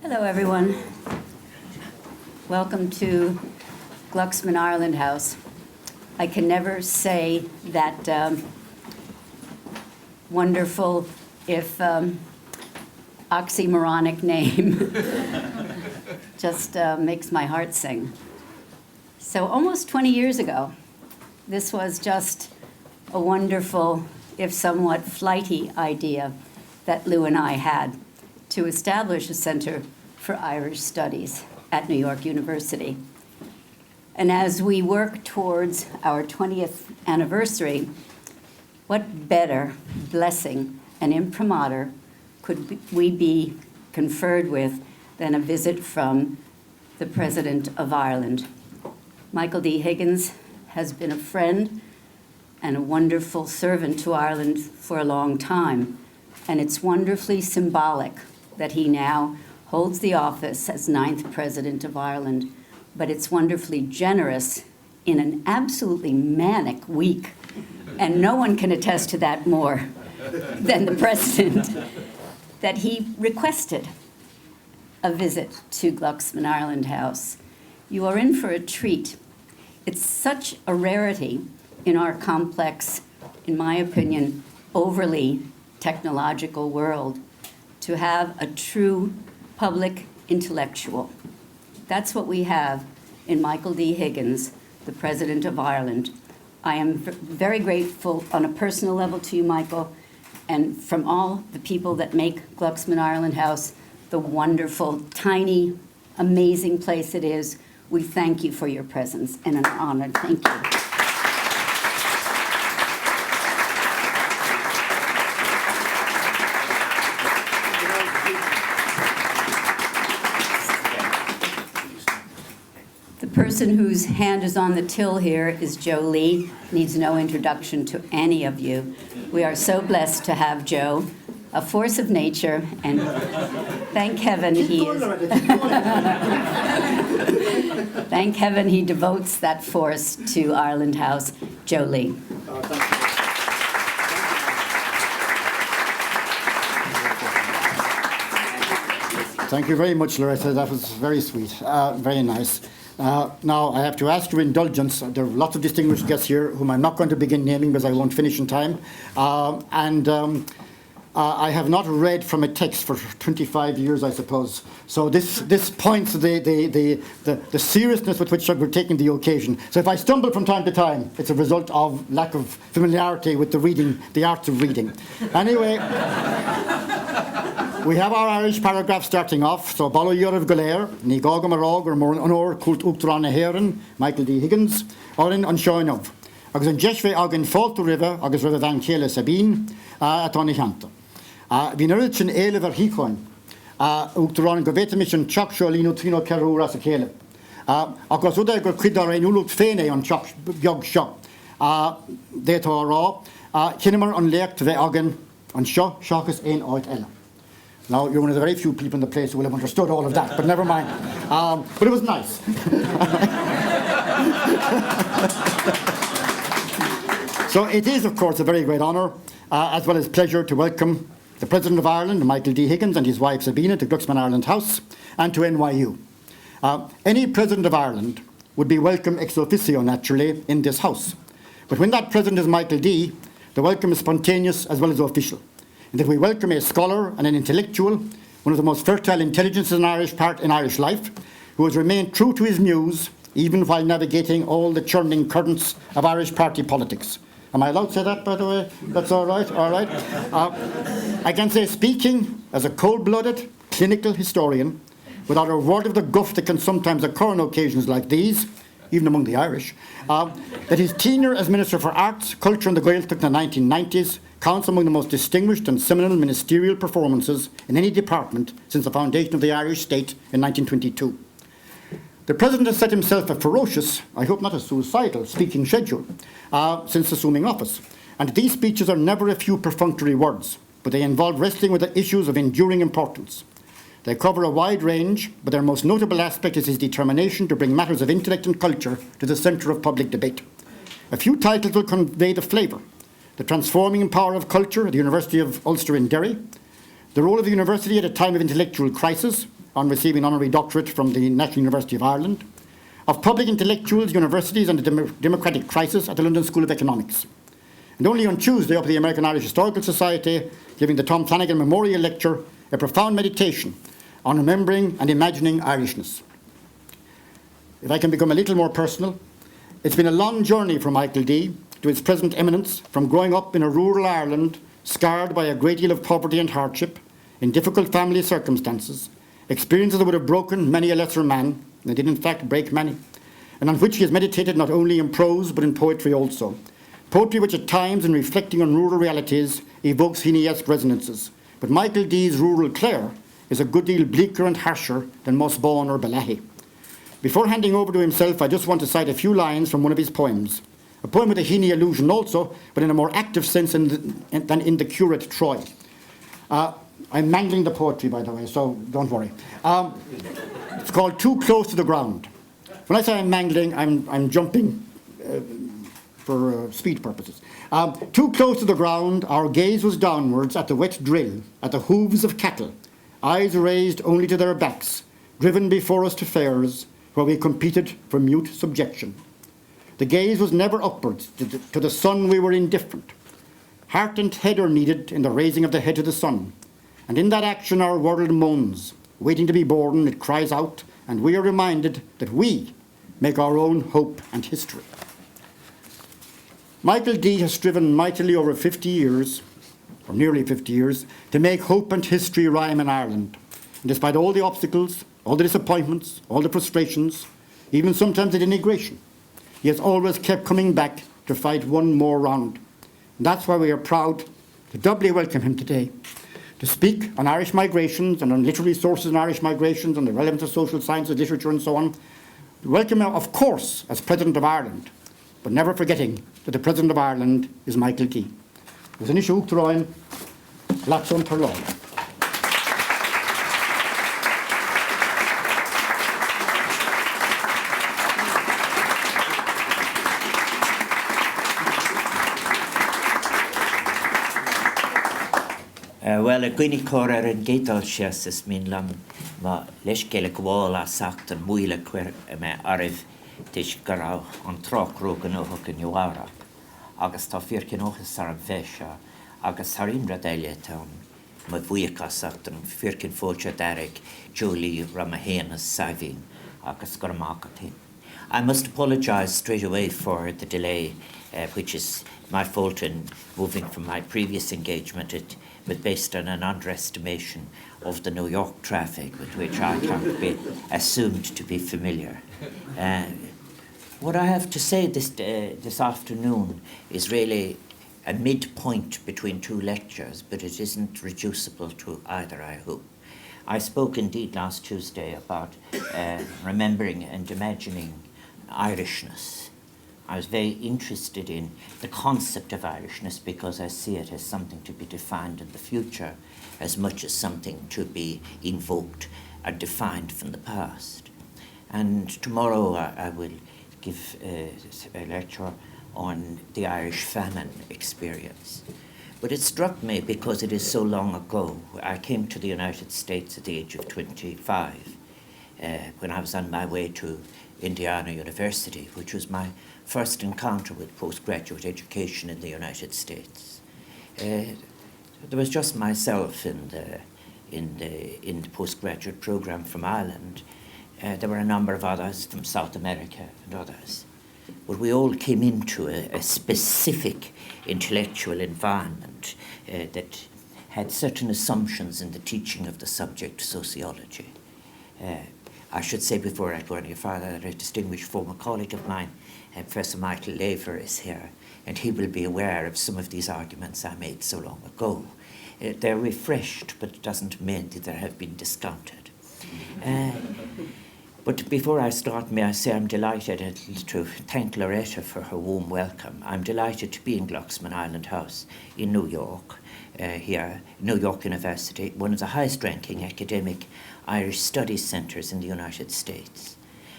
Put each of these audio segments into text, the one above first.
Hello, everyone. Welcome to Glucksman Ireland House. I can never say that wonderful, if oxymoronic name. Just makes my heart sing. So almost 20 years ago, this was just a wonderful, if somewhat flighty idea that Lou and I had to establish a Center for Irish Studies at New York University. And as we work towards our 20th anniversary, what better blessing and imprimatur could we be conferred with than a visit from the President of Ireland? Michael D. Higgins has been a friend and a wonderful servant to Ireland for a long time, and it's wonderfully symbolic that he now holds the office as 9th President of Ireland, but it's wonderfully generous in an absolutely manic week, and no one can attest to that more than the President, that he requested a visit to Glucksman Ireland House. You are in for a treat. It's such a rarity in our complex, in my opinion, overly technological world to have a true public intellectual. That's what we have in Michael D. Higgins, the President of Ireland. I am very grateful on a personal level to you, Michael, and from all the people that make Glucksman Ireland House the wonderful, tiny, amazing place it is. We thank you for your presence, and an honor. Thank you. The person whose hand is on the till here is Joe Lee. Needs no introduction to any of you. We are so blessed to have Joe, a force of nature, and thank heaven he is. Thank heaven he devotes that force to Ireland House. Joe Lee. Thank you very much, Loretta. That was very sweet, very nice. Now, I have to ask your indulgence. There are lots of distinguished guests here whom I'm not going to begin naming because I won't finish in time. I have not read from a text for 25 years, I suppose. So this points to the seriousness with which we're taking the occasion. So if I stumble from time to time, it's a result of lack of familiarity with the arts of reading. Anyway, we have our Irish paragraph starting off. So Balo Yorav Galer, Ní Gaga Marog or More Honor Kult Uchtran Heron, Michael D. Higgins, Orin on Shoinov. Agus an Jeshve Agin Fault River, Agus River Van Kele Sabine, Atoni Hanta. Vinerichin Ele Verhikon, Uchtran Govetemission Chuck Sholino Trino Kerura Sakele. Agus Uda Kidar in Uluk Fene on Chuck Bjog Shop. Deto Raw, Kinnemer on Lake to the Agin on Shaw, Shockus Ain Oit Ella. Now, you're one of the very few people in the place who will have understood all of that, but never mind. But it was nice. So it is, of course, a very great honour, as well as pleasure, to welcome the President of Ireland, Michael D. Higgins, and his wife Sabina to Glucksman Ireland House, and to NYU. Any President of Ireland would be welcome ex officio, naturally, in this House. But when that President is Michael D., the welcome is spontaneous as well as official. And that we welcome a scholar and an intellectual, one of the most fertile intelligences in Irish life, who has remained true to his muse, even while navigating all the churning currents of Irish party politics. Am I allowed to say that, by the way? That's all right, all right. I can say, speaking as a cold-blooded, clinical historian, without a word of the guff that can sometimes occur on occasions like these, even among the Irish, that his tenure as Minister for Arts, Culture and the Gaeltacht in the 1990s counts among the most distinguished and seminal ministerial performances in any department since the foundation of the Irish state in 1922. The President has set himself a ferocious, I hope not a suicidal, speaking schedule since assuming office. And these speeches are never a few perfunctory words, but they involve wrestling with the issues of enduring importance. They cover a wide range, but their most notable aspect is his determination to bring matters of intellect and culture to the centre of public debate. A few titles will convey the flavour. The transforming power of culture at the University of Ulster in Derry, the role of the university at a time of intellectual crisis, on receiving honorary doctorate from the National University of Ireland, of public intellectuals, universities and the democratic crisis at the London School of Economics. And only on Tuesday, up at the American Irish Historical Society, giving the Tom Flanagan Memorial Lecture, a profound meditation on remembering and imagining Irishness. If I can become a little more personal, it's been a long journey for Michael D to his present eminence, from growing up in a rural Ireland scarred by a great deal of poverty and hardship, in difficult family circumstances, experiences that would have broken many a lesser man, and did in fact break many, and on which he has meditated not only in prose but in poetry also. Poetry which at times, in reflecting on rural realities, evokes Heaney-esque resonances. But Michael D's rural Clare is a good deal bleaker and harsher than Mossbawn or Balahi. Before handing over to himself, I just want to cite a few lines from one of his poems. A poem with a Heaney allusion also, but in a more active sense than in the Curate Troy. I'm mangling the poetry, by the way, so don't worry. It's called Too Close to the Ground. When I say I'm mangling, I'm jumping for speed purposes. Too close to the ground, our gaze was downwards at the wet drill, at the hooves of cattle, eyes raised only to their backs, driven before us to fairs, where we competed for mute subjection. The gaze was never upwards, to the sun we were indifferent. Heart and head are needed in the raising of the head to the sun, and in that action our world moans. Waiting to be born, it cries out, and we are reminded that we make our own hope and history. Michael D has striven mightily over 50 years, or nearly 50 years, to make hope and history rhyme in Ireland. And despite all the obstacles, all the disappointments, all the frustrations, even sometimes the denigration, he has always kept coming back to fight one more round. And that's why we are proud to doubly welcome him today, to speak on Irish migrations and on literary sources in Irish migrations and the relevance of social sciences, literature and so on. To welcome him, of course, as President of Ireland, but never forgetting that the President of Ireland is Michael D. There's an issue to Ryan, lots on Turloy. Well, a gwini córa yn geidol sias ys min lam ma leis geile gwael a sacht yn mwyla cwyr me arif dis garaw on troc rog yn ohog yn iwara. Agus ta ffyrcyn ochus ar y fesha, agus ar un radelia tawn ma fwyach a sacht yn ffyrcyn ffolcha dereg Julie Ramahenas Savin, agus goramagat hyn. I must apologise straight away for the delay, which is my fault in moving from my previous engagement. It was based on an underestimation of the New York traffic, with which I can't be assumed to be familiar. What I have to say this afternoon is really a midpoint between two lectures, but it isn't reducible to either, I hope. I spoke indeed last Tuesday about remembering and imagining Irishness. I was very interested in the concept of Irishness because I see it as something to be defined in the future as much as something to be invoked or defined from the past. And tomorrow I will give a lecture on the Irish famine experience. But it struck me because it is so long ago. I came to the United States at the age of 25 when I was on my way to Indiana University, which was my first encounter with postgraduate education in the United States. There was just myself in the postgraduate program from Ireland. There were a number of others from South America and others. But we all came into a specific intellectual environment that had certain assumptions in the teaching of the subject sociology. I should say before I go any further that a distinguished former colleague of mine, Professor Michael Laver, is here, and he will be aware of some of these arguments I made so long ago. They're refreshed, but it doesn't mean that they have been discounted. But before I start, may I say I'm delighted to thank Loretta for her warm welcome. I'm delighted to be in Glucksman Ireland House in New York, here, New York University, one of the highest-ranking academic Irish studies centres in the United States.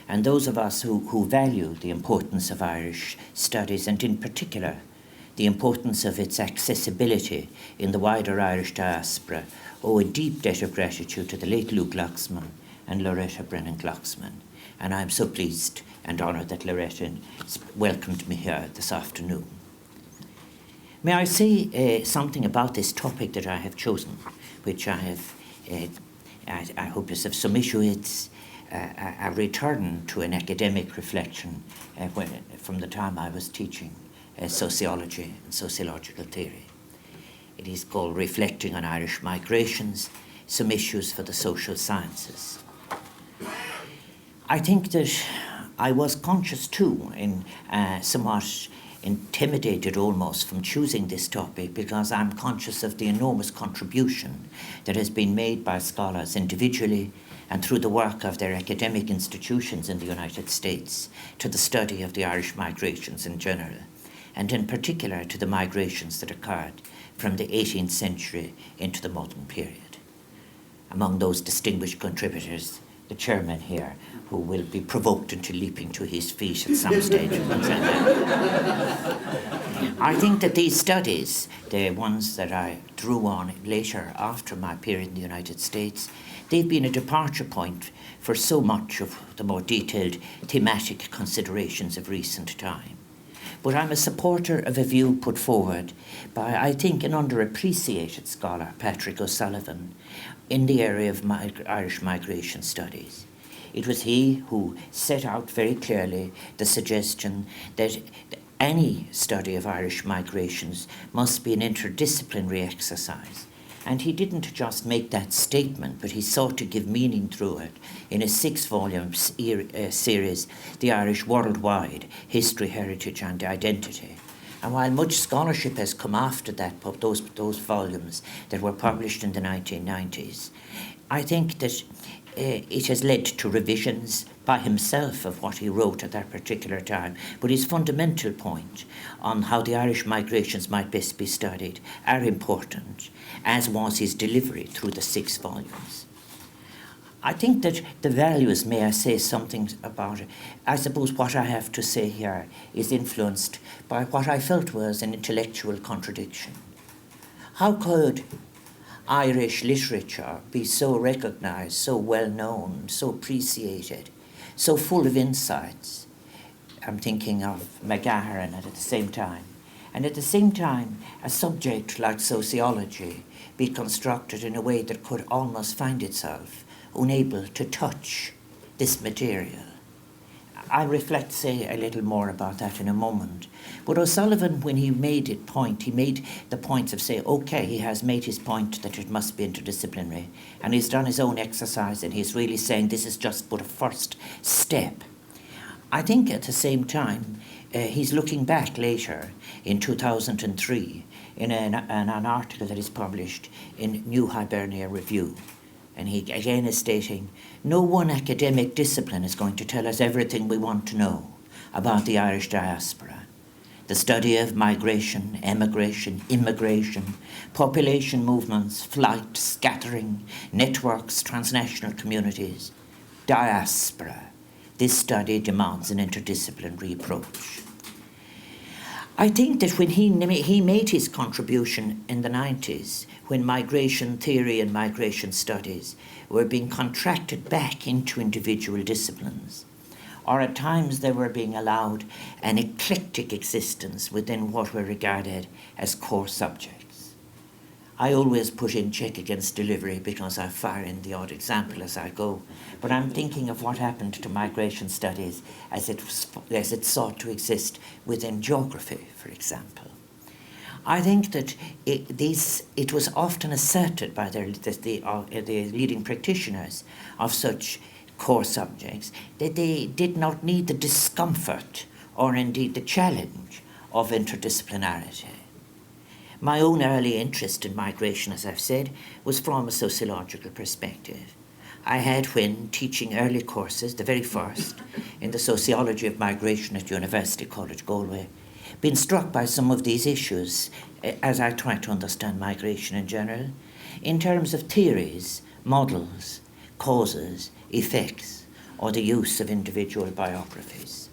And those of us who value the importance of Irish studies, and in particular the importance of its accessibility in the wider Irish diaspora, owe a deep debt of gratitude to the late Lou Glucksman and Loretta Brennan Glucksman. And I'm so pleased and honoured that Loretta welcomed me here this afternoon. May I say something about this topic that I have chosen, which I have, I hope is of some issue. It's a return to an academic reflection from the time I was teaching sociology and sociological theory. It is called Reflecting on Irish Migrations, Some Issues for the Social Sciences. I think that I was conscious too, in somewhat intimidated almost from choosing this topic, because I'm conscious of the enormous contribution that has been made by scholars individually and through the work of their academic institutions in the United States to the study of the Irish migrations in general, and in particular to the migrations that occurred from the 18th century into the modern period. Among those distinguished contributors, the chairman here, who will be provoked into leaping to his feet at some stage. I think that these studies, the ones that I drew on later after my period in the United States, they've been a departure point for so much of the more detailed thematic considerations of recent time. But I'm a supporter of a view put forward by, I think, an underappreciated scholar, Patrick O'Sullivan, in the area of Irish migration studies. It was he who set out very clearly the suggestion that any study of Irish migrations must be an interdisciplinary exercise. And he didn't just make that statement, but he sought to give meaning through it in a 6-volume series, The Irish Worldwide, History, Heritage and Identity. And while much scholarship has come after that, those volumes that were published in the 1990s, I think that it has led to revisions by himself of what he wrote at that particular time. But his fundamental point on how the Irish migrations might best be studied are important, as was his delivery through the 6 volumes. I think that the values, may I say something about it, I suppose what I have to say here is influenced by what I felt was an intellectual contradiction. How could Irish literature be so recognised, so well known, so appreciated, so full of insights? I'm thinking of McGahern at the same time. And at the same time, a subject like sociology be constructed in a way that could almost find itself unable to touch this material. I'll reflect, say, a little more about that in a moment. But O'Sullivan, when he made the points of, say, okay, he has made his point that it must be interdisciplinary, and he's done his own exercise, and he's really saying this is just but a first step. I think at the same time, he's looking back later in 2003 in an article that is published in New Hibernia Review. And he again is stating, no one academic discipline is going to tell us everything we want to know about the Irish diaspora. The study of migration, emigration, immigration, population movements, flight, scattering, networks, transnational communities, diaspora. This study demands an interdisciplinary approach. I think that when he made his contribution in the 90s, when migration theory and migration studies were being contracted back into individual disciplines, or at times they were being allowed an eclectic existence within what were regarded as core subjects. I always put in check against delivery because I fire in the odd example as I go, but I'm thinking of what happened to migration studies as it sought to exist within geography, for example. I think that it was often asserted by the leading practitioners of such core subjects that they did not need the discomfort or indeed the challenge of interdisciplinarity. My own early interest in migration, as I've said, was from a sociological perspective. I had, when teaching early courses, the very first, in the sociology of migration at University College Galway, been struck by some of these issues as I try to understand migration in general, in terms of theories, models, causes, effects, or the use of individual biographies.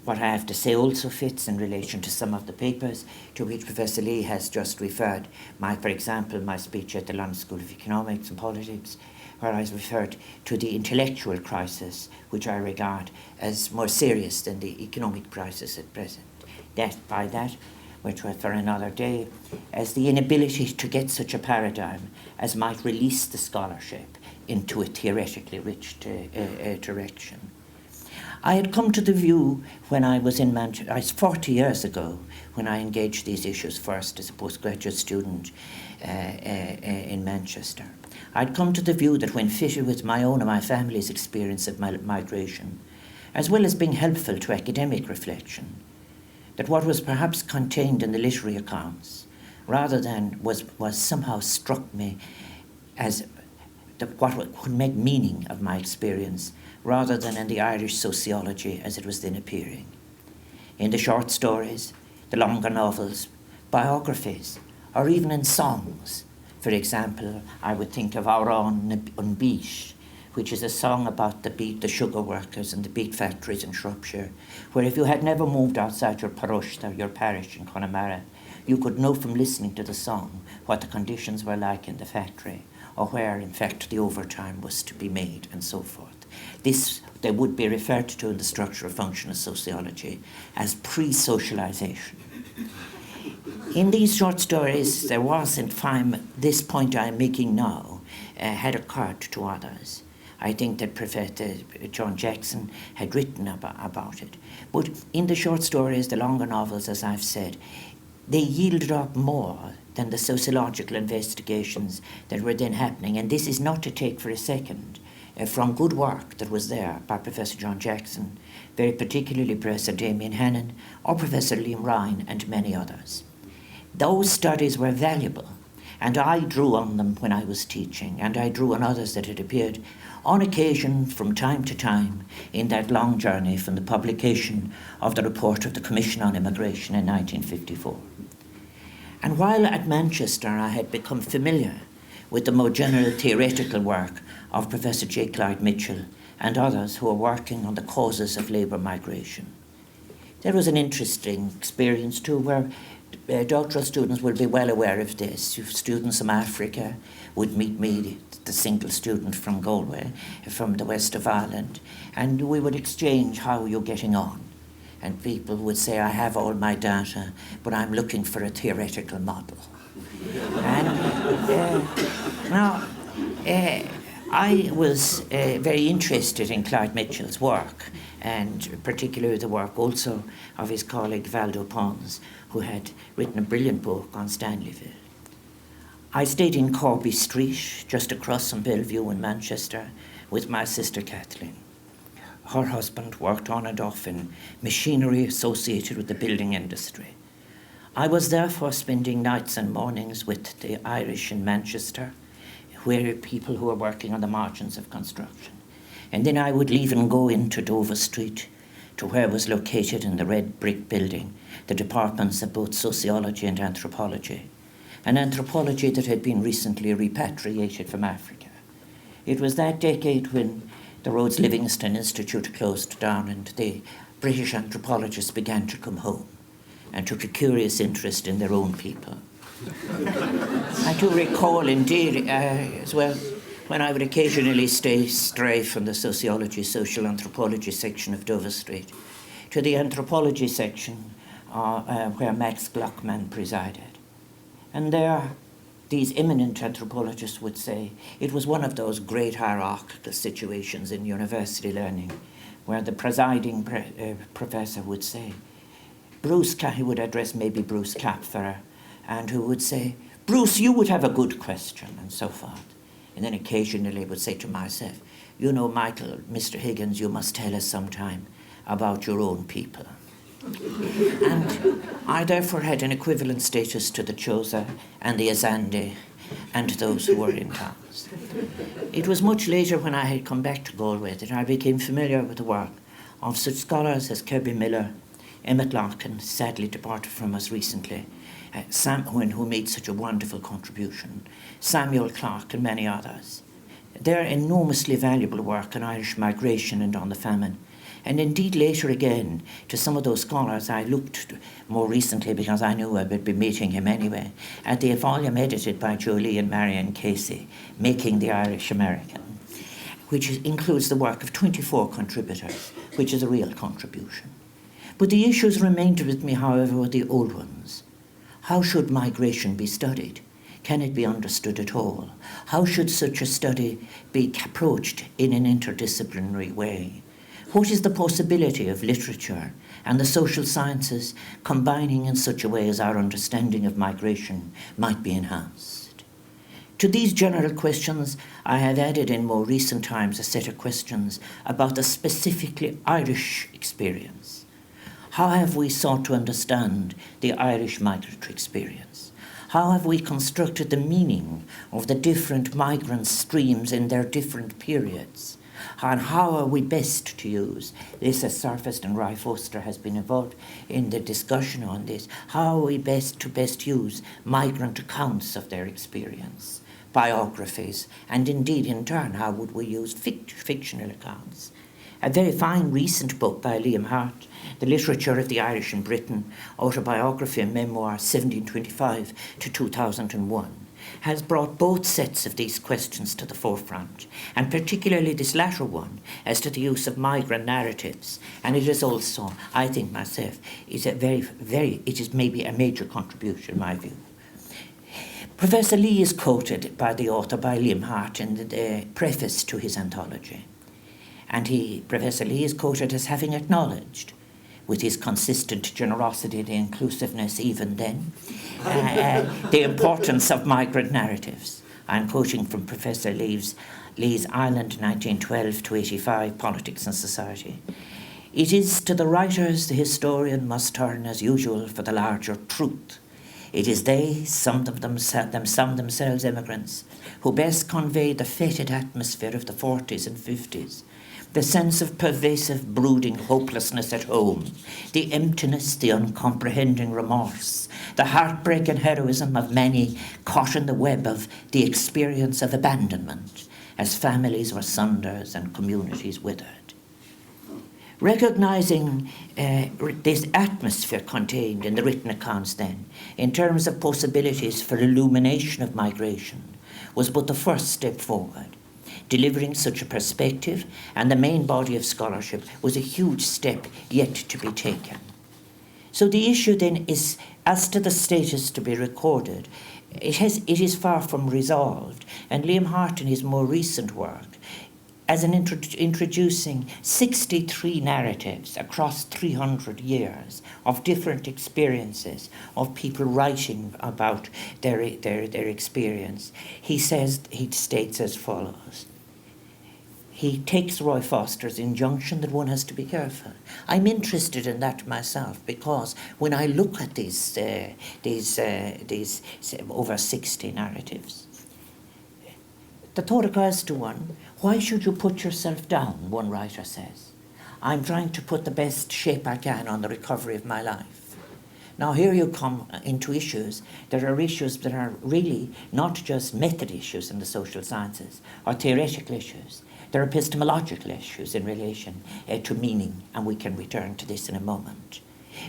What I have to say also fits in relation to some of the papers to which Professor Lee has just referred. For example, my speech at the London School of Economics and Politics, where I referred to the intellectual crisis, which I regard as more serious than the economic crisis at present. That, which was for another day, as the inability to get such a paradigm as might release the scholarship into a theoretically rich direction. I had come to the view when I was in Manchester, 40 years ago, when I engaged these issues first as a postgraduate student in Manchester. I'd come to the view that when fitted with my own and my family's experience of migration, as well as being helpful to academic reflection, that what was perhaps contained in the literary accounts, rather than was somehow struck me as what could make meaning of my experience, rather than in the Irish sociology as it was then appearing. In the short stories, the longer novels, biographies, or even in songs. For example, I would think of Our Own an Beat, which is a song about the sugar workers and the beet factories in Shropshire, where if you had never moved outside your parish or your parish in Connemara, you could know from listening to the song what the conditions were like in the factory, or where, in fact, the overtime was to be made, and so forth. This they would be referred to in the structural function of sociology as pre-socialization. In these short stories, there was, in fact, this point I am making now had occurred to others. I think that Professor John Jackson had written about it. But in the short stories, the longer novels, as I've said, they yielded up more than the sociological investigations that were then happening. And this is not to take for a second from good work that was there by Professor John Jackson, very particularly Professor Damien Hannon, or Professor Liam Ryan, and many others. Those studies were valuable, and I drew on them when I was teaching, and I drew on others that had appeared on occasion from time to time in that long journey from the publication of the report of the Commission on Immigration in 1954. And while at Manchester I had become familiar with the more general theoretical work of Professor J. Clyde Mitchell and others who are working on the causes of labour migration, there was an interesting experience too where doctoral students will be well aware of this. Students from Africa would meet me, the single student from Galway, from the west of Ireland, and we would exchange how you're getting on. And people would say, I have all my data, but I'm looking for a theoretical model. And I was very interested in Clyde Mitchell's work, and particularly the work also of his colleague Valdo Pons, who had written a brilliant book on Stanleyville. I stayed in Corby Street, just across from Bellevue in Manchester, with my sister Kathleen. Her husband worked on and off in machinery associated with the building industry. I was therefore spending nights and mornings with the Irish in Manchester, where people who were working on the margins of construction. And then I would leave and go into Dover Street, to where was located in the red brick building the departments of both sociology and anthropology, an anthropology that had been recently repatriated from Africa. It was that decade when the Rhodes Livingston Institute closed down and the British anthropologists began to come home and took a curious interest in their own people. I do recall indeed as well when I would occasionally stray from the sociology, social anthropology section of Dover Street to the anthropology section where Max Gluckman presided. And there, these eminent anthropologists would say it was one of those great hierarchical situations in university learning where the presiding professor would say, he would address maybe Bruce Kapferer, and who would say, Bruce, you would have a good question, and so forth. And then occasionally would say to myself, you know, Michael, Mr. Higgins, you must tell us sometime about your own people. And I therefore had an equivalent status to the Xhosa and the Azande and those who were in towns. It was much later when I had come back to Galway that I became familiar with the work of such scholars as Kirby Miller, Emmett Larkin, sadly departed from us recently, who made such a wonderful contribution, Samuel Clarke and many others. Their enormously valuable work on Irish migration and on the famine, and indeed later again to some of those scholars I looked more recently because I knew I would be meeting him anyway, at the volume edited by Jolie and Marion Casey, Making the Irish American. which includes the work of 24 contributors, which is a real contribution. But the issues remained with me, however, were the old ones. How should migration be studied? Can it be understood at all? How should such a study be approached in an interdisciplinary way? What is the possibility of literature and the social sciences combining in such a way as our understanding of migration might be enhanced? To these general questions, I have added in more recent times a set of questions about the specifically Irish experience. How have we sought to understand the Irish migratory experience? How have we constructed the meaning of the different migrant streams in their different periods? And how are we best to use this, as surfaced, and Roy Foster has been involved in the discussion on this, how are we best use migrant accounts of their experience, biographies, and indeed in turn how would we use fictional accounts? A very fine recent book by Liam Hart, The Literature of the Irish in Britain, Autobiography and Memoir 1725 to 2001, has brought both sets of these questions to the forefront, and particularly this latter one as to the use of migrant narratives. And it is also, I think myself, it is maybe a major contribution in my view. Professor Lee is quoted by the author, by Liam Hart, in the preface to his anthology. And Professor Lee is quoted as having acknowledged, with his consistent generosity and inclusiveness even then, the importance of migrant narratives. I'm quoting from Professor Lee's Ireland 1912 to 85, Politics and Society. It is to the writers the historian must turn as usual for the larger truth. It is they, some themselves immigrants, who best convey the fetid atmosphere of the 40s and 50s, the sense of pervasive brooding hopelessness at home, the emptiness, the uncomprehending remorse, the heartbreak and heroism of many caught in the web of the experience of abandonment as families were sundered and communities withered. Recognising this atmosphere contained in the written accounts then, in terms of possibilities for illumination of migration, was but the first step forward. Delivering such a perspective and the main body of scholarship was a huge step yet to be taken. So the issue then is, as to the status to be recorded, it is far from resolved, and Liam Hart in his more recent work, as an introducing 63 narratives across 300 years of different experiences of people writing about their experience, he states as follows. He takes Roy Foster's injunction that one has to be careful. I'm interested in that myself because when I look at these over 60 narratives, the thought occurs to one, why should you put yourself down, one writer says. I'm trying to put the best shape I can on the recovery of my life. Now here you come into issues. There are issues that are really not just method issues in the social sciences or theoretical issues. There are epistemological issues in relation to meaning, and we can return to this in a moment.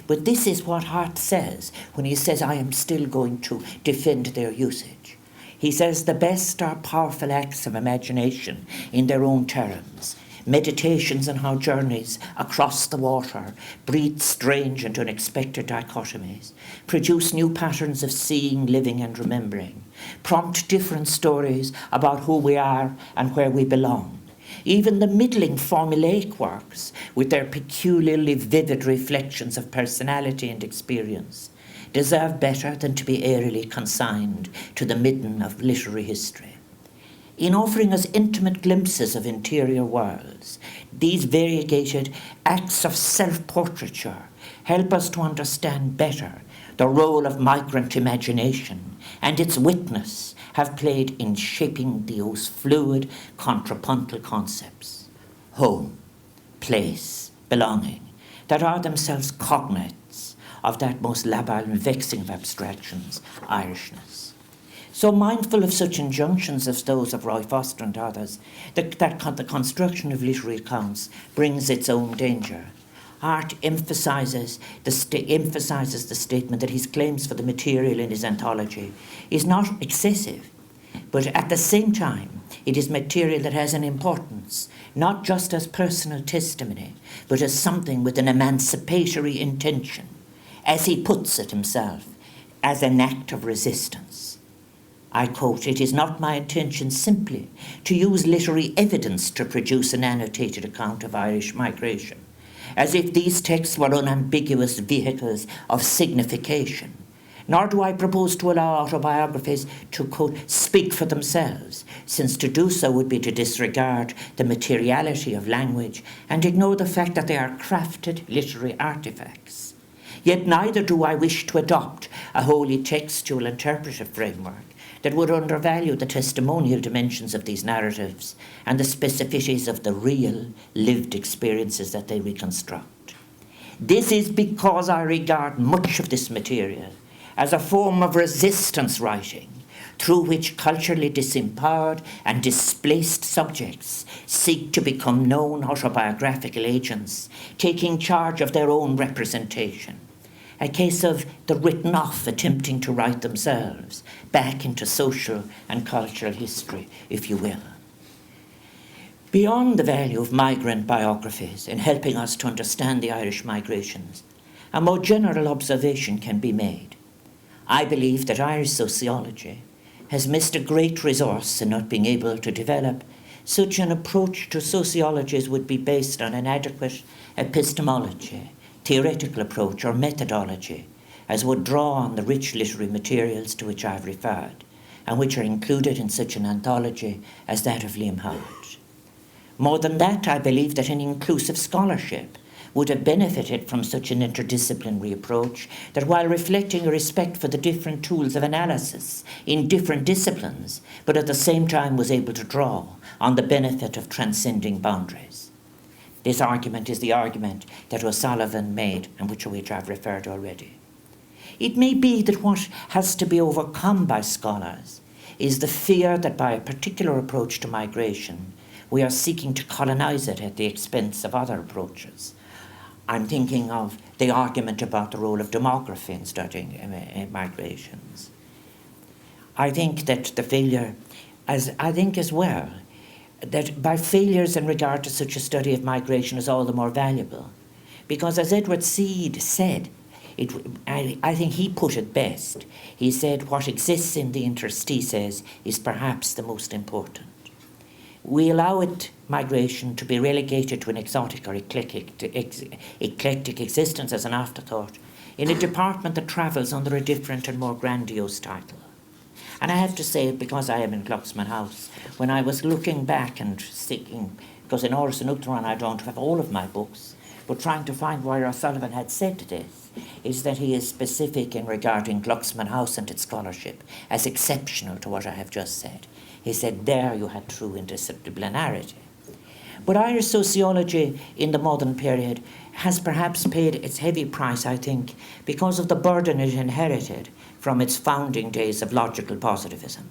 But this is what Hart says when he says, I am still going to defend their usage. He says the best are powerful acts of imagination in their own terms, meditations on how journeys across the water breed strange and unexpected dichotomies, produce new patterns of seeing, living and remembering, prompt different stories about who we are and where we belong. Even the middling formulaic works, with their peculiarly vivid reflections of personality and experience, deserve better than to be airily consigned to the midden of literary history. In offering us intimate glimpses of interior worlds, these variegated acts of self-portraiture help us to understand better the role of migrant imagination and its witness have played in shaping those fluid contrapuntal concepts, home, place, belonging, that are themselves cognates of that most labile and vexing of abstractions, Irishness. So mindful of such injunctions as those of Roy Foster and others, the construction of literary accounts brings its own danger. Hart emphasises the statement that his claims for the material in his anthology is not excessive, But at the same time, it is material that has an importance, not just as personal testimony, but as something with an emancipatory intention, as he puts it himself, as an act of resistance. I quote, "It is not my intention simply to use literary evidence to produce an annotated account of Irish migration, as if these texts were unambiguous vehicles of signification. Nor do I propose to allow autobiographies to, quote, speak for themselves, since to do so would be to disregard the materiality of language and ignore the fact that they are crafted literary artifacts. Yet neither do I wish to adopt a wholly textual interpretive framework that would undervalue the testimonial dimensions of these narratives and the specificities of the real, lived experiences that they reconstruct. This is because I regard much of this material as a form of resistance writing, through which culturally disempowered and displaced subjects seek to become known autobiographical agents, taking charge of their own representation. A case of the written off attempting to write themselves back into social and cultural history, if you will. Beyond the value of migrant biographies in helping us to understand the Irish migrations, a more general observation can be made. I believe that Irish sociology has missed a great resource in not being able to develop such an approach to sociology as would be based on an adequate epistemology, theoretical approach or methodology, as would draw on the rich literary materials to which I have referred, and which are included in such an anthology as that of Liam Howard. More than that, I believe that an inclusive scholarship would have benefited from such an interdisciplinary approach that, while reflecting a respect for the different tools of analysis in different disciplines, but at the same time was able to draw on the benefit of transcending boundaries. This argument is the argument that O'Sullivan made and which I've referred already. It may be that what has to be overcome by scholars is the fear that by a particular approach to migration, we are seeking to colonize it at the expense of other approaches. I'm thinking of the argument about the role of demography in studying migrations. I think that the failure, as well, that by failures in regard to such a study of migration is all the more valuable. Because as Edward Seed said, I think he put it best. He said, what exists in the interstices is perhaps the most important. We allow migration to be relegated to an exotic or eclectic existence as an afterthought in a department that travels under a different and more grandiose title. And I have to say, because I am in Glucksman House, when I was looking back and seeking, because in Oris and Uachtaráin I don't have all of my books, but trying to find where O'Sullivan had said this, is that he is specific in regarding Glucksman House and its scholarship as exceptional to what I have just said. He said there you had true interdisciplinarity. But Irish sociology in the modern period has perhaps paid its heavy price, I think, because of the burden it inherited from its founding days of logical positivism.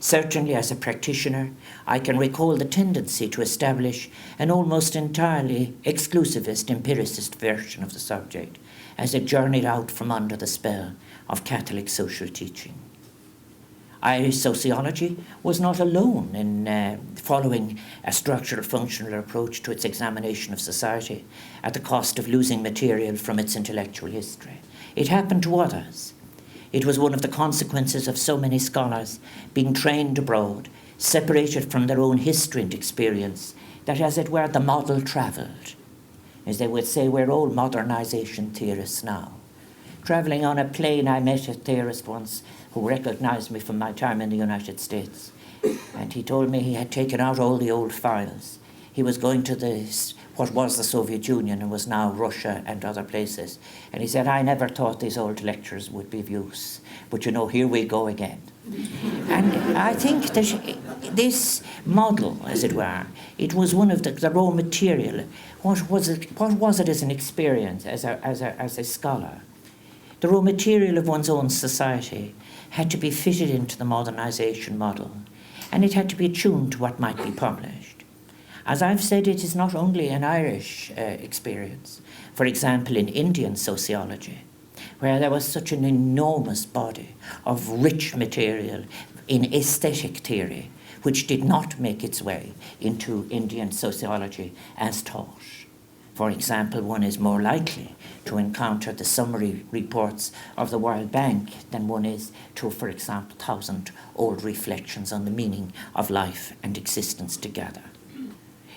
Certainly as a practitioner, I can recall the tendency to establish an almost entirely exclusivist empiricist version of the subject as it journeyed out from under the spell of Catholic social teaching. Irish sociology was not alone in following a structural functional approach to its examination of society at the cost of losing material from its intellectual history. It happened to others. It was one of the consequences of so many scholars being trained abroad, separated from their own history and experience, that, as it were, the model travelled. As they would say, we're all modernisation theorists now. Travelling on a plane, I met a theorist once who recognised me from my time in the United States. And he told me he had taken out all the old files. He was going to what was the Soviet Union and was now Russia and other places. And he said, I never thought these old lectures would be of use. But here we go again. And I think that this model, as it were, it was one of the raw material. What was it as an experience, as a scholar? The raw material of one's own society had to be fitted into the modernisation model, and it had to be attuned to what might be published. As I've said, it is not only an Irish experience. For example, in Indian sociology, where there was such an enormous body of rich material in aesthetic theory, which did not make its way into Indian sociology as taught. For example, one is more likely to encounter the summary reports of the World Bank than one is to, for example, 1,000-old reflections on the meaning of life and existence together.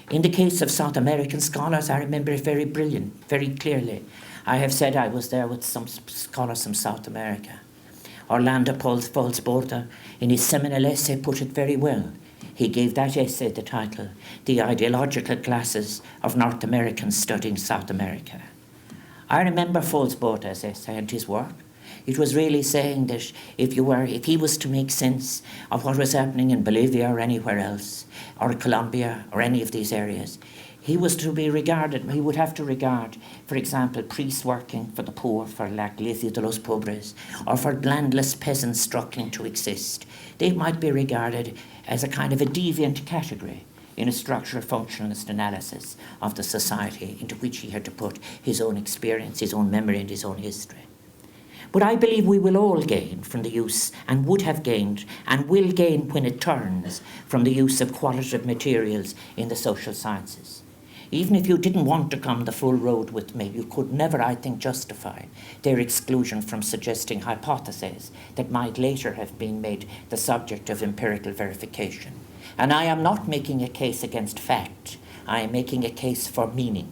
In the case of South American scholars, I remember it very clearly. I have said I was there with some scholars from South America. Orlando Falsborda, in his seminal essay, put it very well. He gave that essay the title, The Ideological Classes of North Americans Studying South America. I remember Falsborda's essay and his work. It was really saying that if he was to make sense of what was happening in Bolivia or anywhere else, or Colombia or any of these areas, he would have to regard, for example, priests working for the poor, for la Iglesia de los Pobres, or for landless peasants struggling to exist. They might be regarded as a kind of a deviant category in a structural functionalist analysis of the society into which he had to put his own experience, his own memory, and his own history. But I believe we will all gain from the use, and would have gained, and will gain when it turns, from the use of qualitative materials in the social sciences. Even if you didn't want to come the full road with me, you could never, I think, justify their exclusion from suggesting hypotheses that might later have been made the subject of empirical verification. And I am not making a case against fact. I am making a case for meaning.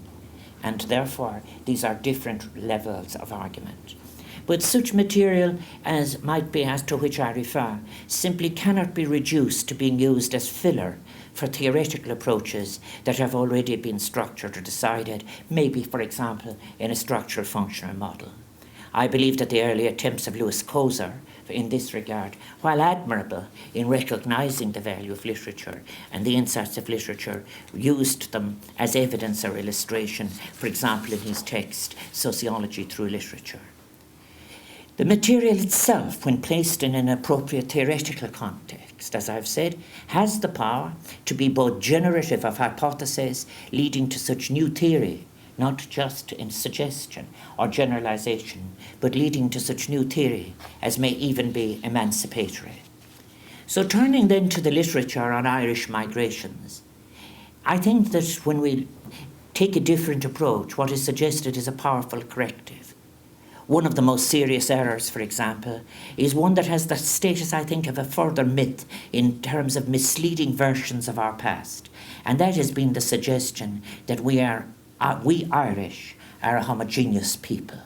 And therefore, these are different levels of argument. But such material as might be as to which I refer simply cannot be reduced to being used as filler for theoretical approaches that have already been structured or decided, maybe, for example, in a structural functional model. I believe that the early attempts of Louis Koser in this regard, while admirable in recognizing the value of literature and the insights of literature, used them as evidence or illustration, for example, in his text, Sociology Through Literature. The material itself, when placed in an appropriate theoretical context, as I've said, has the power to be both generative of hypotheses leading to such new theory, not just in suggestion or generalization, but leading to such new theory as may even be emancipatory. So turning then to the literature on Irish migrations, I think that when we take a different approach, what is suggested is a powerful corrective. One of the most serious errors, for example, is one that has the status, I think, of a further myth in terms of misleading versions of our past. And that has been the suggestion that we Irish are a homogeneous people.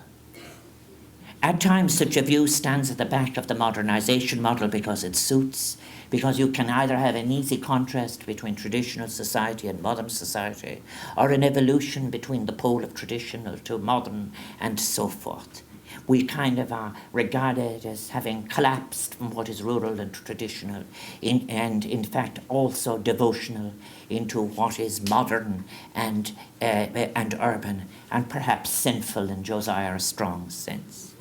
At times, such a view stands at the back of the modernization model because it suits, because you can either have an easy contrast between traditional society and modern society, or an evolution between the pole of traditional to modern, and so forth. We kind of are regarded as having collapsed from what is rural and traditional, and in fact also devotional into what is modern and urban, and perhaps sinful in Josiah Strong's sense.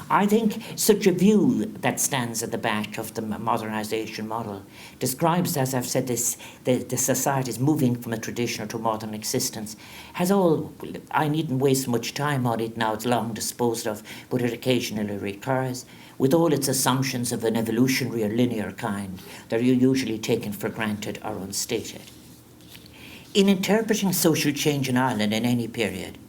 I think such a view that stands at the back of the modernization model describes, as I've said, the societies moving from a traditional to modern existence has all, I needn't waste much time on it now, it's long disposed of, but it occasionally recurs, with all its assumptions of an evolutionary or linear kind that are usually taken for granted or unstated. In interpreting social change in Ireland in any period,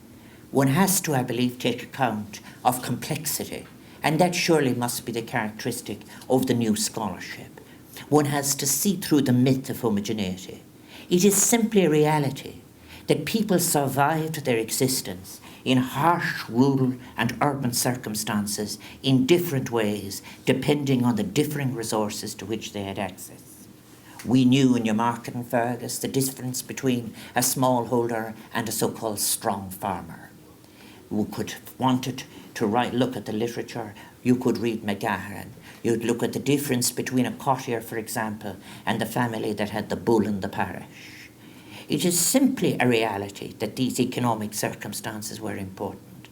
one has to, I believe, take account of complexity, and that surely must be the characteristic of the new scholarship. One has to see through the myth of homogeneity. It is simply a reality that people survived their existence in harsh rural and urban circumstances in different ways, depending on the differing resources to which they had access. We knew in Newmarket and Fergus the difference between a smallholder and a so-called strong farmer. You could wanted to look at the literature, you could read McGahern. You'd look at the difference between a cottier, for example, and the family that had the bull in the parish. It is simply a reality that these economic circumstances were important.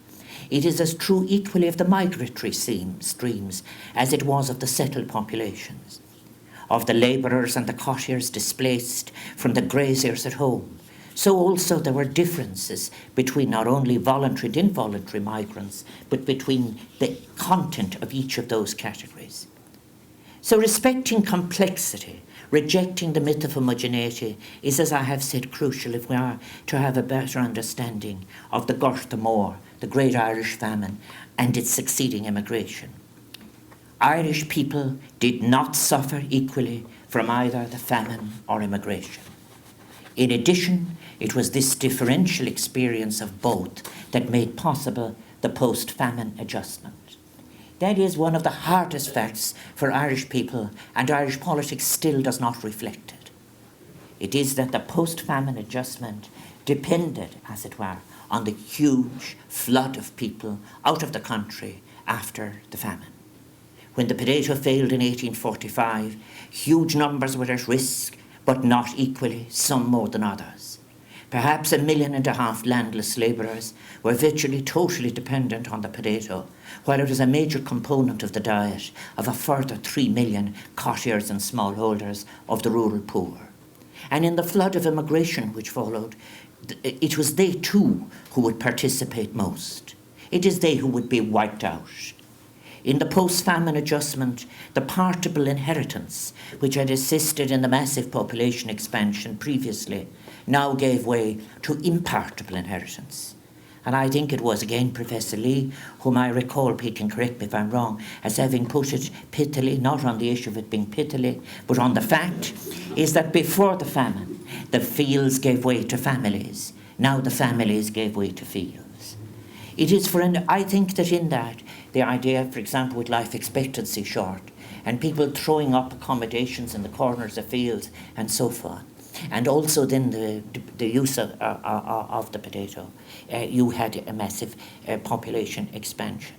It is as true equally of the migratory streams as it was of the settled populations, of the labourers and the cottiers displaced from the graziers at home. So also there were differences between not only voluntary and involuntary migrants, but between the content of each of those categories. So respecting complexity, rejecting the myth of homogeneity is, as I have said, crucial if we are to have a better understanding of the Gorta Mór, the Great Irish Famine, and its succeeding immigration. Irish people did not suffer equally from either the famine or immigration. In addition, it was this differential experience of both that made possible the post-famine adjustment. That is one of the hardest facts for Irish people, and Irish politics still does not reflect it. It is that the post-famine adjustment depended, as it were, on the huge flood of people out of the country after the famine. When the potato failed in 1845, huge numbers were at risk, but not equally, some more than others. Perhaps 1.5 million landless labourers were virtually totally dependent on the potato, while it was a major component of the diet of a further 3 million cottiers and smallholders of the rural poor. And in the flood of immigration which followed, it was they too who would participate most. It is they who would be wiped out. In the post-famine adjustment, the partible inheritance, which had assisted in the massive population expansion previously, now gave way to impartible inheritance. And I think it was again Professor Lee, whom I recall, he can correct me if I'm wrong, as having put it pithily, not on the issue of it being pithily, but on the fact is that before the famine, the fields gave way to families. Now the families gave way to fields. It is I think that in that, the idea, for example, with life expectancy short, and people throwing up accommodations in the corners of fields and so forth, and also then the use of the potato, you had a massive population expansion.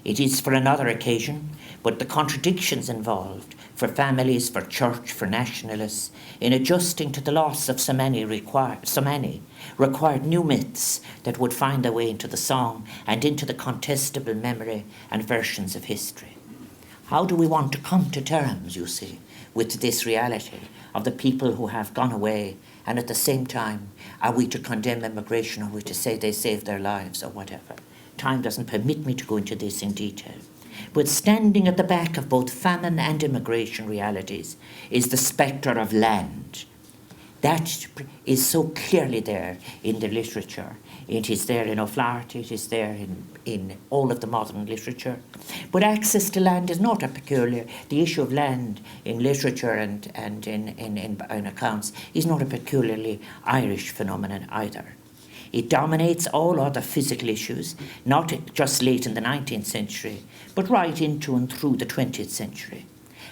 It is for another occasion, but the contradictions involved for families, for church, for nationalists, in adjusting to the loss of so many required new myths that would find their way into the song and into the contestable memory and versions of history. How do we want to come to terms, you see, with this reality of the people who have gone away, and at the same time, are we to condemn immigration, or are we to say they saved their lives or whatever? Time doesn't permit me to go into this in detail. But standing at the back of both famine and immigration realities is the spectre of land. That is so clearly there in the literature. It is there in O'Flaherty, it is there in all of the modern literature. But access to land is not a peculiar, the issue of land in literature and in accounts is not a peculiarly Irish phenomenon either. It dominates all other physical issues, not just late in the 19th century, but right into and through the 20th century.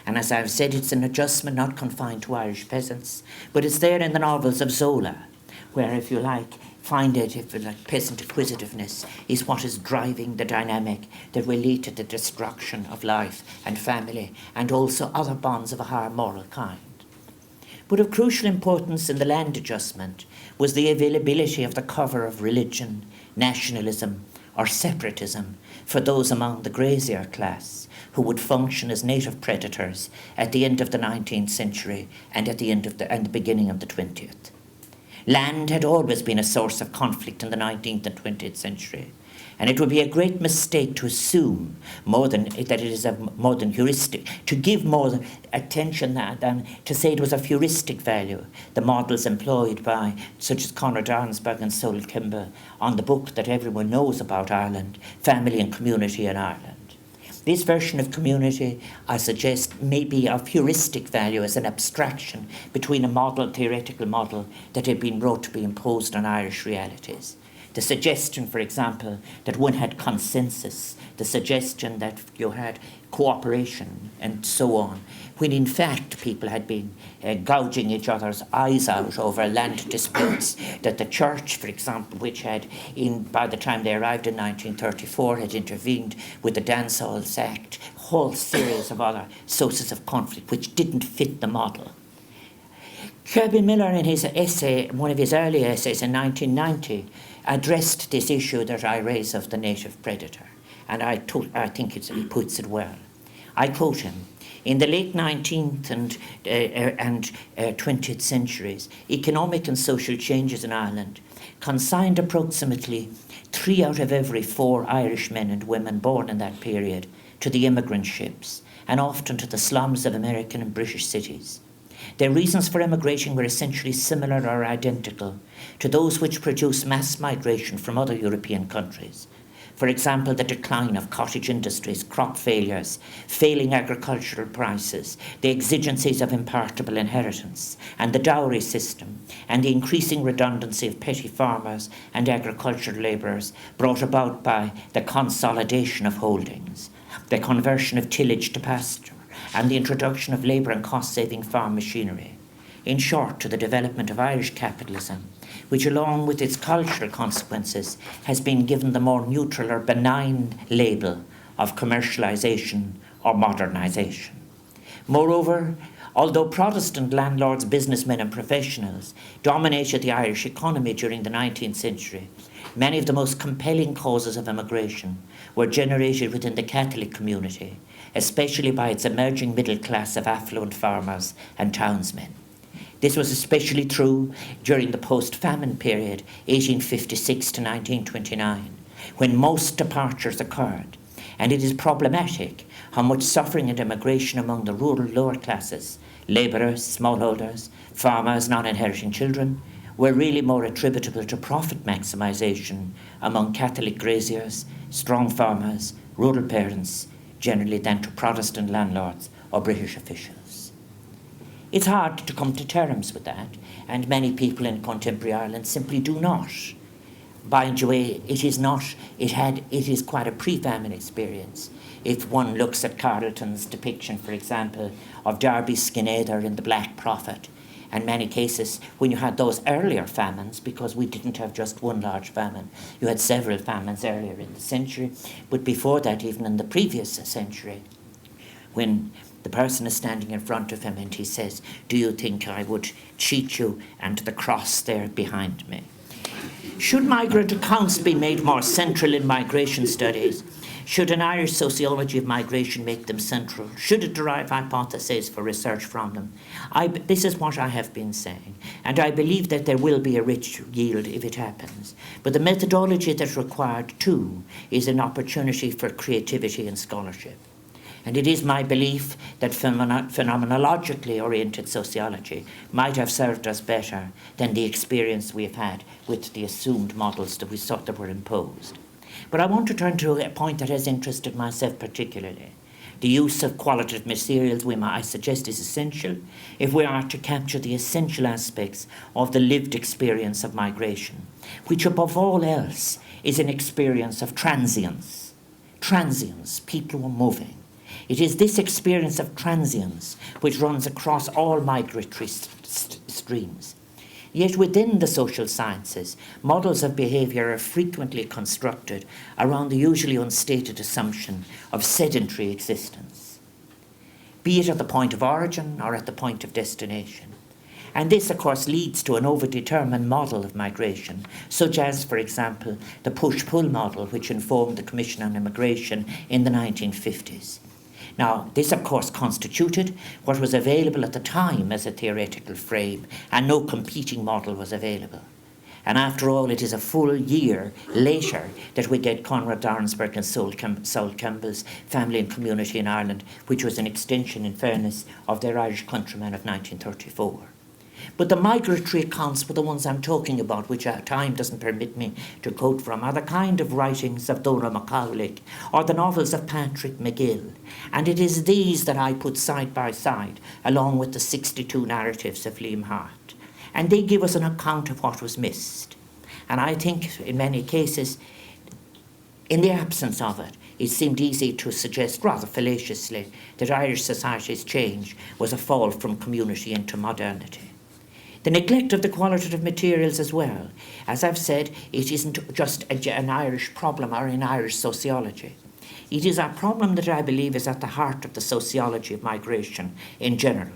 And as I've said, it's an adjustment not confined to Irish peasants, but it's there in the novels of Zola, where, if you like, find it, if you like, peasant acquisitiveness is what is driving the dynamic that will lead to the destruction of life and family, and also other bonds of a higher moral kind. But of crucial importance in the land adjustment was the availability of the cover of religion, nationalism, or separatism for those among the grazier class who would function as native predators at the end of the 19th century and at the end of the beginning of the 20th. Land had always been a source of conflict in the 19th and 20th century, and it would be a great mistake to assume that it is more than heuristic, to give more attention than to say it was of heuristic value, the models employed by such as Conor Darnsburg and Sol Kimball on the book that everyone knows about Ireland, Family and Community in Ireland. This version of community, I suggest, may be of heuristic value as an abstraction between a model, theoretical model, that had been wrote to be imposed on Irish realities. The suggestion, for example, that one had consensus, the suggestion that you had cooperation and so on, when in fact people had been gouging each other's eyes out over land disputes, that the church, for example, which had, by the time they arrived in 1934, had intervened with the Dance Halls Act, a whole series of other sources of conflict which didn't fit the model. Kirby Miller, in his essay, one of his early essays in 1990, addressed this issue that I raise of the native predator, and I think he puts it well. I quote him: "In the late 19th and 20th centuries, economic and social changes in Ireland consigned approximately 3 out of every 4 Irish men and women born in that period to the immigrant ships, and often to the slums of American and British cities. Their reasons for emigration were essentially similar or identical to those which produced mass migration from other European countries. For example, the decline of cottage industries, crop failures, failing agricultural prices, the exigencies of impartible inheritance, and the dowry system, and the increasing redundancy of petty farmers and agricultural labourers brought about by the consolidation of holdings, the conversion of tillage to pasture, and the introduction of labour and cost-saving farm machinery. In short, to the development of Irish capitalism, which along with its cultural consequences has been given the more neutral or benign label of commercialisation or modernisation. Moreover, although Protestant landlords, businessmen and professionals dominated the Irish economy during the 19th century, many of the most compelling causes of immigration were generated within the Catholic community, especially by its emerging middle class of affluent farmers and townsmen. This was especially true during the post-famine period, 1856 to 1929, when most departures occurred, and it is problematic how much suffering and immigration among the rural lower classes, labourers, smallholders, farmers, non-inheriting children, were really more attributable to profit maximisation among Catholic graziers, strong farmers, rural parents, generally than to Protestant landlords or British officials. It's hard to come to terms with that, and many people in contemporary Ireland simply do not. By the way, it is quite a pre-famine experience. If one looks at Carleton's depiction, for example, of Darby Skinnader in The Black Prophet, in many cases, when you had those earlier famines, because we didn't have just one large famine, you had several famines earlier in the century, but before that, even in the previous century, when the person is standing in front of him and he says, "Do you think I would cheat you?" and the cross there behind me. Should migrant accounts be made more central in migration studies? Should an Irish sociology of migration make them central? Should it derive hypotheses for research from them? This is what I have been saying, and I believe that there will be a rich yield if it happens. But the methodology that's required too is an opportunity for creativity and scholarship. And it is my belief that phenomenologically oriented sociology might have served us better than the experience we have had with the assumed models that we thought that were imposed. But I want to turn to a point that has interested myself particularly. The use of qualitative materials, I suggest, is essential if we are to capture the essential aspects of the lived experience of migration, which above all else is an experience of transience. Transience, people who are moving. It is this experience of transience which runs across all migratory streams. Yet within the social sciences, models of behaviour are frequently constructed around the usually unstated assumption of sedentary existence, be it at the point of origin or at the point of destination. And this, of course, leads to an overdetermined model of migration, such as, for example, the push-pull model which informed the Commission on Immigration in the 1950s. Now, this, of course, constituted what was available at the time as a theoretical frame, and no competing model was available. And after all, it is a full year later that we get Conrad Darnsberg and Saul Campbell's Family and Community in Ireland, which was an extension, in fairness, of their Irish Countrymen of 1934. But the migratory accounts were the ones I'm talking about, which time doesn't permit me to quote from, are the kind of writings of Dora MacCaulick or the novels of Patrick McGill. And it is these that I put side by side, along with the 62 narratives of Liam Hart. And they give us an account of what was missed. And I think, in many cases, in the absence of it, it seemed easy to suggest rather fallaciously that Irish society's change was a fall from community into modernity. The neglect of the qualitative materials as well. As I've said, it isn't just an Irish problem or in Irish sociology. It is a problem that I believe is at the heart of the sociology of migration in general.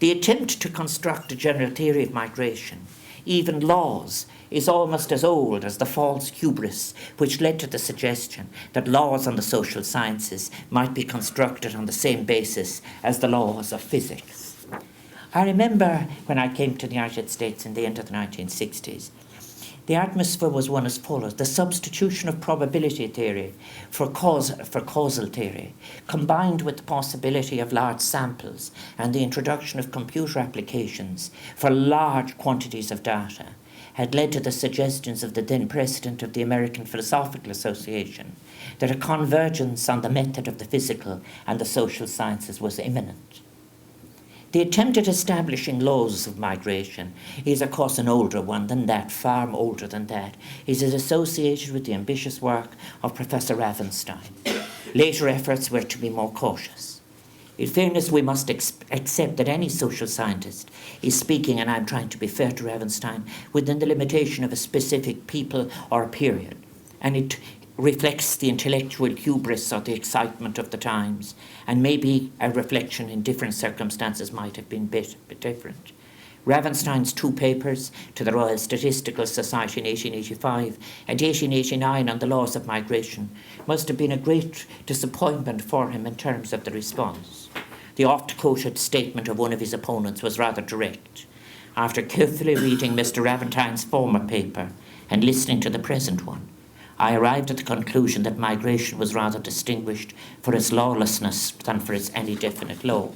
The attempt to construct a general theory of migration, even laws, is almost as old as the false hubris which led to the suggestion that laws on the social sciences might be constructed on the same basis as the laws of physics. I remember when I came to the United States in the end of the 1960s, The atmosphere was one as follows: the substitution of probability theory for causal theory, combined with the possibility of large samples and the introduction of computer applications for large quantities of data, had led to the suggestions of the then president of the American Philosophical Association that a convergence on the method of the physical and the social sciences was imminent. The attempt at establishing laws of migration is, of course, an older one than that, far older than that. It is associated with the ambitious work of Professor Ravenstein. Later efforts were to be more cautious. In fairness, we must accept that any social scientist is speaking, and I'm trying to be fair to Ravenstein, within the limitation of a specific people or period. And it reflects the intellectual hubris or the excitement of the times, and maybe a reflection in different circumstances might have been a bit different. Ravenstein's 2 papers to the Royal Statistical Society in 1885 and 1889 on the laws of migration must have been a great disappointment for him in terms of the response. The oft-quoted statement of one of his opponents was rather direct. After carefully reading Mr. Ravenstein's former paper and listening to the present one, I arrived at the conclusion that migration was rather distinguished for its lawlessness than for its any definite law.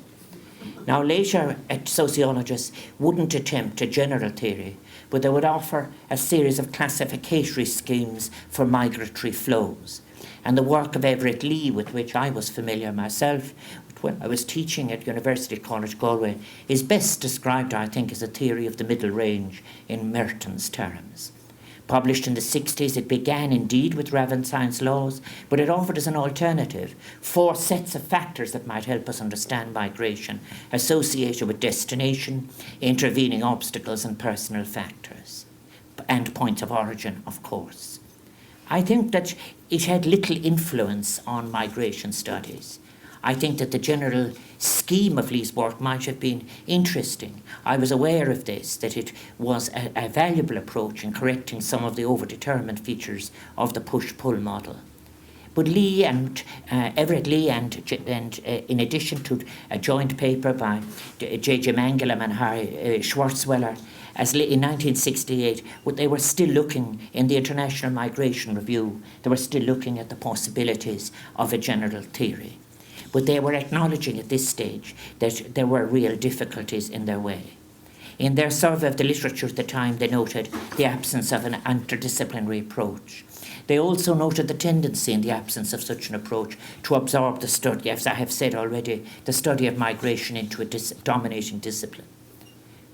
Now, later sociologists wouldn't attempt a general theory, but they would offer a series of classificatory schemes for migratory flows. And the work of Everett Lee, with which I was familiar myself when I was teaching at University College Galway, is best described, I think, as a theory of the middle range in Merton's terms. Published in the 60s, it began indeed with Ravenstein's laws, but it offered as an alternative 4 sets of factors that might help us understand migration, associated with destination, intervening obstacles, and personal factors, and points of origin, of course. I think that it had little influence on migration studies. I think that the general scheme of Lee's work might have been interesting. I was aware of this, that it was a valuable approach in correcting some of the overdetermined features of the push-pull model. But Lee and Everett Lee, and in addition to a joint paper by J.J. Mangala and Harry Schwarzweller, in 1968, they were still looking in the International Migration Review, they were still looking at the possibilities of a general theory. But they were acknowledging at this stage that there were real difficulties in their way. In their survey of the literature at the time, they noted the absence of an interdisciplinary approach. They also noted the tendency in the absence of such an approach to absorb the study, as I have said already, the study of migration into a dominating discipline.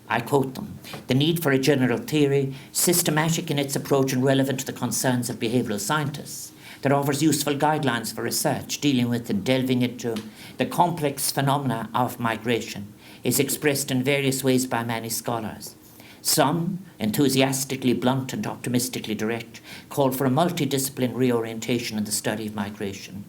I quote them: "The need for a general theory, systematic in its approach and relevant to the concerns of behavioural scientists, that offers useful guidelines for research, dealing with and delving into the complex phenomena of migration, is expressed in various ways by many scholars. Some, enthusiastically blunt and optimistically direct, call for a multidisciplinary reorientation in the study of migration.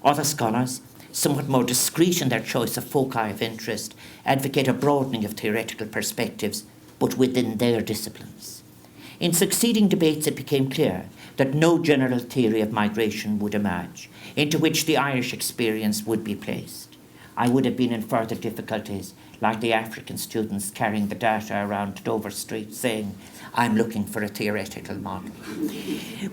Other scholars, somewhat more discreet in their choice of foci of interest, advocate a broadening of theoretical perspectives, but within their disciplines. In succeeding debates, it became clear that no general theory of migration would emerge, into which the Irish experience would be placed. I would have been in further difficulties, like the African students carrying the data around Dover Street saying, 'I'm looking for a theoretical model.'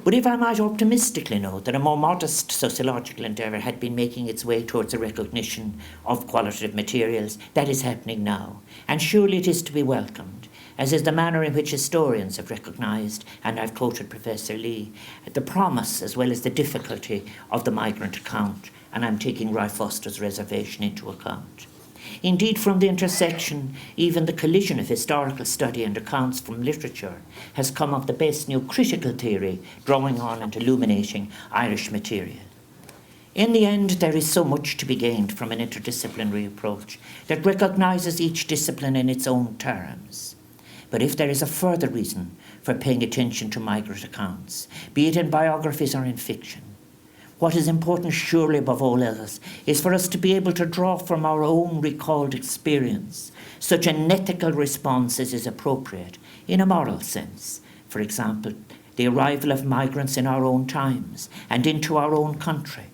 But if I might optimistically note that a more modest sociological endeavour had been making its way towards a recognition of qualitative materials, that is happening now, and surely it is to be welcomed, as is the manner in which historians have recognised, and I've quoted Professor Lee, the promise as well as the difficulty of the migrant account, and I'm taking Roy Foster's reservation into account. Indeed, from the intersection, even the collision of historical study and accounts from literature has come of the best new critical theory, drawing on and illuminating Irish material. In the end, there is so much to be gained from an interdisciplinary approach that recognises each discipline in its own terms. But if there is a further reason for paying attention to migrant accounts, be it in biographies or in fiction, what is important surely above all else is for us to be able to draw from our own recalled experience such an ethical response as is appropriate in a moral sense. For example, the arrival of migrants in our own times and into our own country,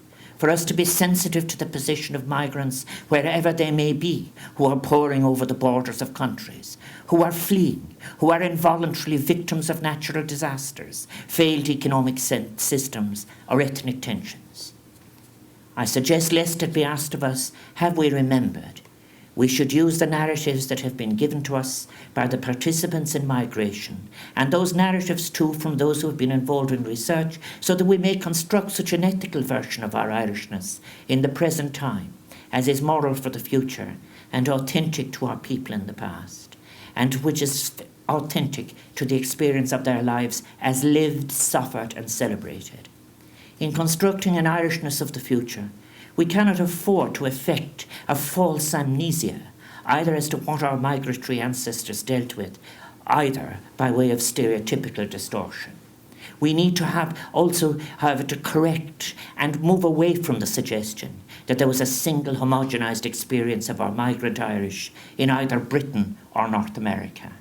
for us to be sensitive to the position of migrants wherever they may be, who are pouring over the borders of countries, who are fleeing, who are involuntarily victims of natural disasters, failed economic systems, or ethnic tensions. I suggest lest it be asked of us, have we remembered? We should use the narratives that have been given to us by the participants in migration, and those narratives too from those who have been involved in research, so that we may construct such an ethical version of our Irishness in the present time, as is moral for the future and authentic to our people in the past, and which is authentic to the experience of their lives as lived, suffered and celebrated. In constructing an Irishness of the future, we cannot afford to affect a false amnesia, either as to what our migratory ancestors dealt with, either by way of stereotypical distortion. We need to have to correct and move away from the suggestion that there was a single homogenized experience of our migrant Irish in either Britain or North America.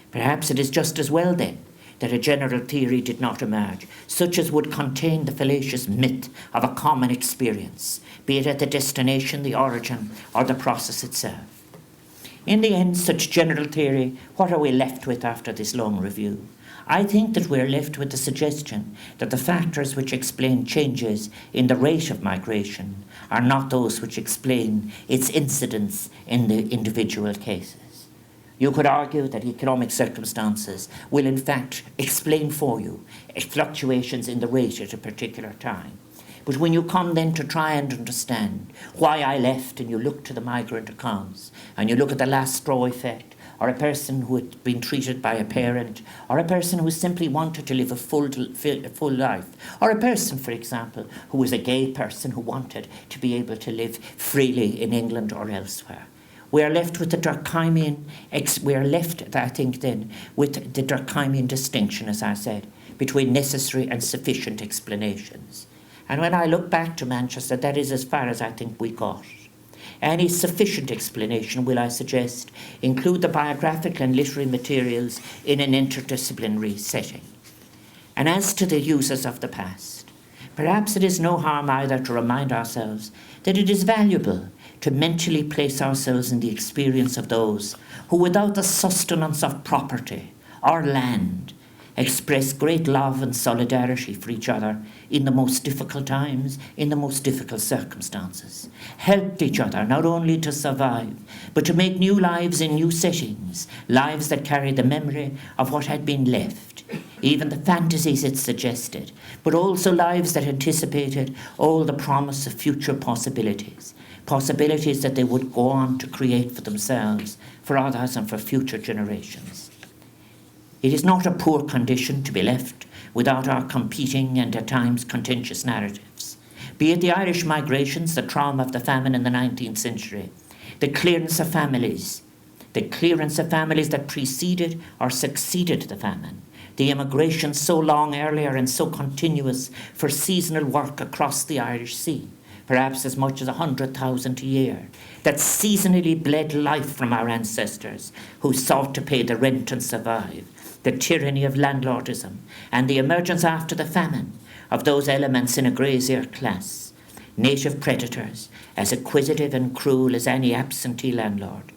Perhaps it is just as well then that a general theory did not emerge, such as would contain the fallacious myth of a common experience, be it at the destination, the origin, or the process itself. In the end, such general theory, what are we left with after this long review? I think that we're left with the suggestion that the factors which explain changes in the rate of migration are not those which explain its incidence in the individual cases. You could argue that economic circumstances will in fact explain for you fluctuations in the rate at a particular time. But when you come then to try and understand why I left, and you look to the migrant accounts, and you look at the last straw effect, or a person who had been treated by a parent, or a person who simply wanted to live a full life, or a person, for example, who was a gay person who wanted to be able to live freely in England or elsewhere. We are left with the Durkheimian, with the Durkheimian distinction, as I said, between necessary and sufficient explanations. And when I look back to Manchester, that is as far as I think we got. Any sufficient explanation will, I suggest, include the biographical and literary materials in an interdisciplinary setting. And as to the users of the past, perhaps it is no harm either to remind ourselves that it is valuable to mentally place ourselves in the experience of those who, without the sustenance of property or land, express great love and solidarity for each other in the most difficult times, in the most difficult circumstances, helped each other not only to survive, but to make new lives in new settings, lives that carry the memory of what had been left, even the fantasies it suggested, but also lives that anticipated all the promise of future possibilities that they would go on to create for themselves, for others and for future generations. It is not a poor condition to be left without our competing and at times contentious narratives. Be it the Irish migrations, the trauma of the famine in the 19th century, the clearance of families that preceded or succeeded the famine, the immigration so long earlier and so continuous for seasonal work across the Irish Sea, perhaps as much as 100,000 a year, that seasonally bled life from our ancestors who sought to pay the rent and survive, the tyranny of landlordism, and the emergence after the famine of those elements in a grazier class, native predators, as acquisitive and cruel as any absentee landlord.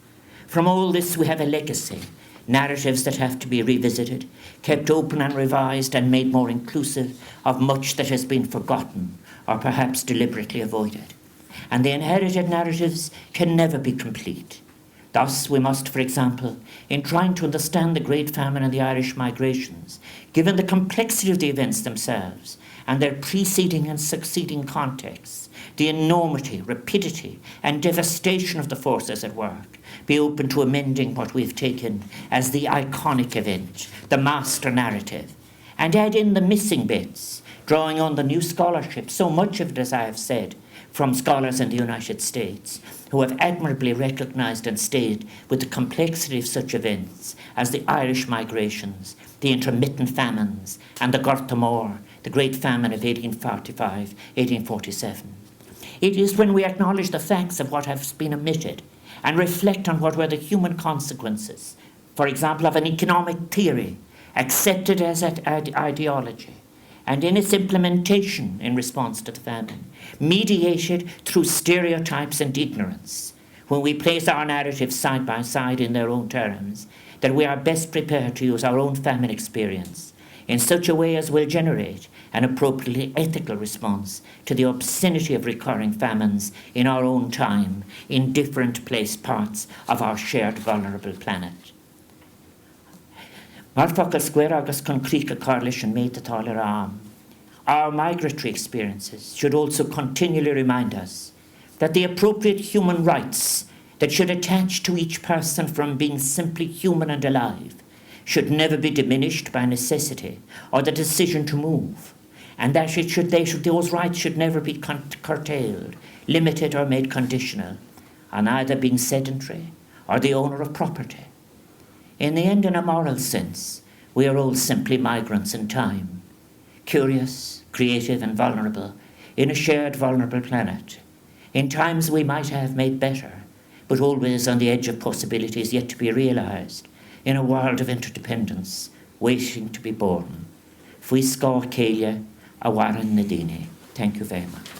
From all this we have a legacy, narratives that have to be revisited, kept open and revised and made more inclusive of much that has been forgotten or perhaps deliberately avoided. And the inherited narratives can never be complete. Thus, we must, for example, in trying to understand the Great Famine and the Irish migrations, given the complexity of the events themselves and their preceding and succeeding contexts, the enormity, rapidity, and devastation of the forces at work, be open to amending what we've taken as the iconic event, the master narrative, and add in the missing bits, drawing on the new scholarship, so much of it, as I have said, from scholars in the United States, who have admirably recognised and stayed with the complexity of such events as the Irish migrations, the intermittent famines, and the Gorta Mór, the Great Famine of 1845, 1847. It is when we acknowledge the facts of what has been omitted and reflect on what were the human consequences, for example, of an economic theory accepted as an ideology, and in its implementation in response to the famine, mediated through stereotypes and ignorance, when we place our narratives side by side in their own terms, that we are best prepared to use our own famine experience in such a way as will generate an appropriately ethical response to the obscenity of recurring famines in our own time, in different placed parts of our shared vulnerable planet. Mar focal square agus con creek a coalition made the taller arm. Our migratory experiences should also continually remind us that the appropriate human rights that should attach to each person from being simply human and alive should never be diminished by necessity or the decision to move, and that those rights should never be curtailed, limited or made conditional on either being sedentary or the owner of property. In the end, in a moral sense, we are all simply migrants in time, curious, creative and vulnerable in a shared vulnerable planet, in times we might have made better, but always on the edge of possibilities yet to be realised, in a world of interdependence, waiting to be born. Fui scar Celia a Warren Nadine. Thank you very much.